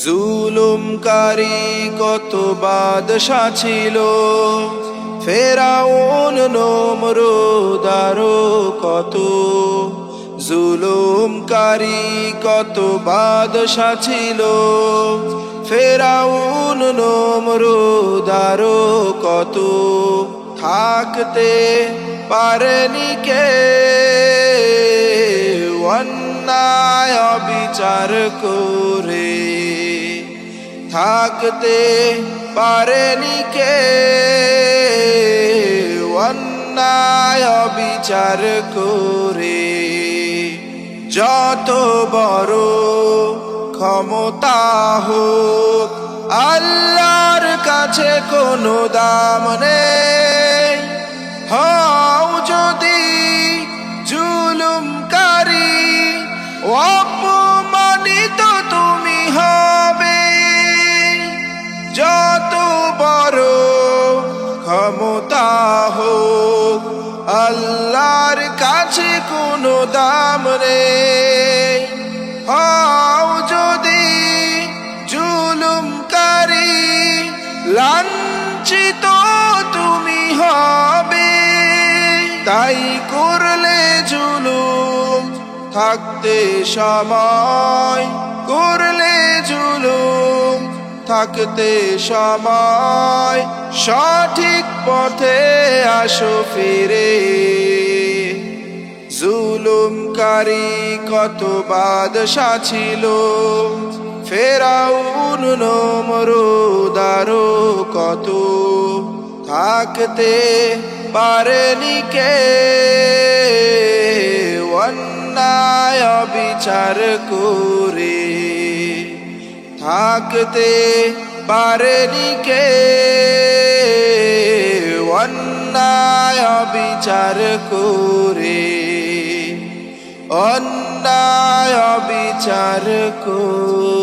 জুলুমকারী কত বাদশা ছিল, ফেরাউন নমরুদ আরো কত। জুলুমকারী কত বাদশা ছিল, ফেরাউন নমরুদ আরো কত। থাকতে পারেনি কে অন্যায় বিচার করে, থাকতে পারেনি কে অন্যায় বিচার করে। যত বড় ক্ষমতা হোক আল্লাহর কাছে কোনো দাম নেই। হও যদি জুলুমকারী, অপমানিত তুমি হবে। যত বড় ক্ষমতা হোক আল্লাহর কাছে কোনো দাম নেই। হও যদি জুলুমকারী, লাঞ্ছিত তুমি হবে। তাই করলে জুলুম থাকতে সময়, করলে জুলুম থাকতে সময়, সঠিক পথে আসো ফিরে। জুলুমকারী কত বাদশা ছিল, ফেরাউন নমরুদ আরো কত। থাকতে পারেনি কে অন্যায় বিচার করে, থাকতে পারেনি কে অন্যায় বিচার করে, অন্যায় বিচার করে।